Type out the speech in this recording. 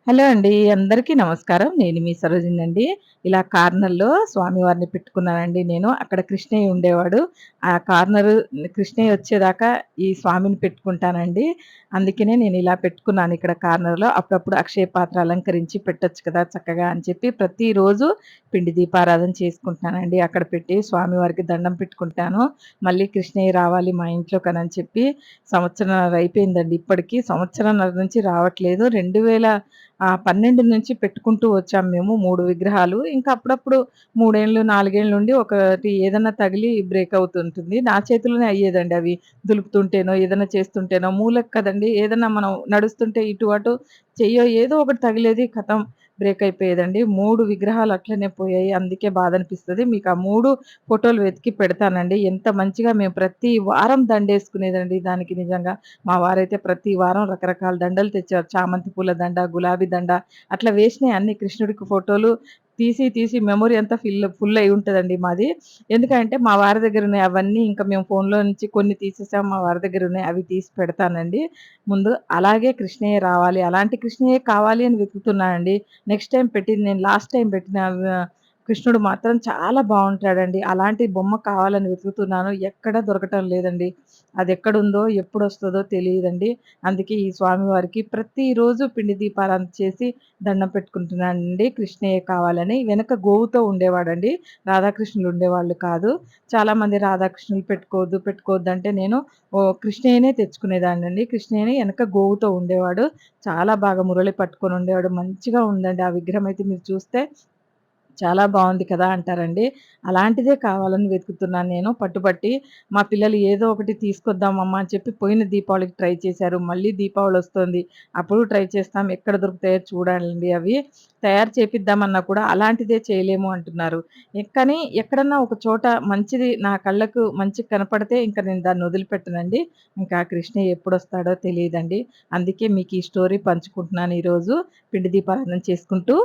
Hello అండి. అందరికీ నమస్కారం. నేను మీ సరోజినండి. ఇలా కార్నర్‌లో స్వామివారిని పెట్టుకున్నానండి నేను. అక్కడ కృష్ణయ్య ఉండేవాడు. ఆ కార్నరు కృష్ణయ్య వచ్చేదాకా ఈ స్వామిని పెట్టుకుంటానండి. అందుకనే నేను ఇలా పెట్టుకున్నాను ఇక్కడ కార్నర్‌లో. అప్పుడప్పుడు అక్షయ పాత్ర అలంకరించి పెట్టొచ్చు కదా చక్కగా అని చెప్పి ప్రతిరోజు పిండి దీపారాధన చేసుకుంటున్నానండి. అక్కడ పెట్టి స్వామివారికి దండం పెట్టుకుంటాను. మళ్ళీ కృష్ణయ్య రావాలి మా ఇంట్లోకనని చెప్పి సంవత్సరంన్నర అయిపోయిందండి ఇప్పటికి. సంవత్సరంన్నర నుంచి రావట్లేదు. 12 నుంచి పెట్టుకుంటూ వచ్చాం మేము 3 విగ్రహాలు. ఇంకా అప్పుడప్పుడు 3 ఏళ్ళు, 4 ఏళ్ల నుండి ఒకటి ఏదన్నా తగిలి బ్రేక్ అవుతుంటుంది. నా చేతుల్లోనే అయ్యేదండి అవి. దులుపుతుంటేనో, ఏదన్నా చేస్తుంటేనో మూలకు కదండీ! ఏదన్నా మనం నడుస్తుంటే ఇటు అటు చెయ్యో ఏదో ఒకటి తగిలేది ఖతం బ్రేక్ అయిపోయేదండి. 3 విగ్రహాలు అట్లనే పోయాయి. అందుకే బాధనిపిస్తది. మీకు ఆ 3 ఫోటోలు వెతికి పెడతానండి. ఎంత మంచిగా మేము ప్రతి వారం దండేసుకునేదండి దానికి నిజంగా. మా వారైతే ప్రతి వారం రకరకాల దండలు తెచ్చారు. చామంతి పూల దండ, గులాబీ దండ అట్లా వేసినయి అన్ని కృష్ణుడికి ఫోటోలు తీసి మెమరీ అంతా ఫుల్ అయి ఉంటదండి మాది. ఎందుకంటే మా వారి దగ్గరున్నాయి అవన్నీ ఇంకా మేము ఫోన్‌లో నుంచి కొన్ని తీసేసాం. మా వారి దగ్గరున్నాయి. అవి తీసి పెడతానండి ముందు. అలాగే కృష్ణయ్య రావాలి, అలాంటి కృష్ణయ్యే కావాలి అని వెతుకుతున్నానండి. నెక్స్ట్ టైమ్ పెట్టింది నేను లాస్ట్ టైమ్ పెట్టిన కృష్ణుడు మాత్రం చాలా బావుంటాడండి. అలాంటి బొమ్మ కావాలని వెతుకుతున్నాను. ఎక్కడ దొరకటం లేదండి. అదెక్కడుందో, ఎప్పుడొస్తదో తెలీదండి. అందుకే ఈ స్వామివారికి ప్రతిరోజు పిండి దీపారాధన చేసి దండం పెట్టుకుంటున్నానండి. కృష్ణయ్య కావాలని. వెనక గోవుతో ఉండేవాడండి. రాధాకృష్ణులు ఉండేవాళ్ళు కాదు. చాలామంది రాధాకృష్ణులు పెట్టుకోవద్దంటే నేను కృష్ణయ్యనే తెచ్చుకునేదాన్నండి. కృష్ణయ్యని ఎనక గోవుతో ఉండేవాడు. చాలా బాగా మురళి పట్టుకొని ఉండేవాడు. మంచిగా ఉందండి ఆ విగ్రహం అయితే మీరు చూస్తే చాలా బావుంది కదా! అంటారండి. అలాంటిదే కావాలని వెతుకుతున్నాను నేను పట్టుబట్టి. మా పిల్లలు ఏదో ఒకటి తీసుకొద్దాం అమ్మ అని చెప్పి పోయిన దీపావళికి ట్రై చేశారు. మళ్ళీ దీపావళొస్తోంది. అప్పుడు ట్రై చేస్తాం. ఎక్కడ దొరుకుతాయో చూడాలండి అవి. తయారు చేపిద్దామన్నా కూడా అలాంటిదే చేయలేము అంటున్నారు. కానీ ఎక్కడన్నా ఒక చోట మంచిది నా కళ్ళకు మంచిగా కనపడితే ఇంక నేను దాన్ని వదిలిపెట్టనండి. ఇంకా కృష్ణయ్య ఎప్పుడొస్తాడో తెలీదండి. అందుకే మీకు ఈ స్టోరీ పంచుకుంటున్నాను ఈరోజు పిండి దీపారాధన చేసుకుంటూ.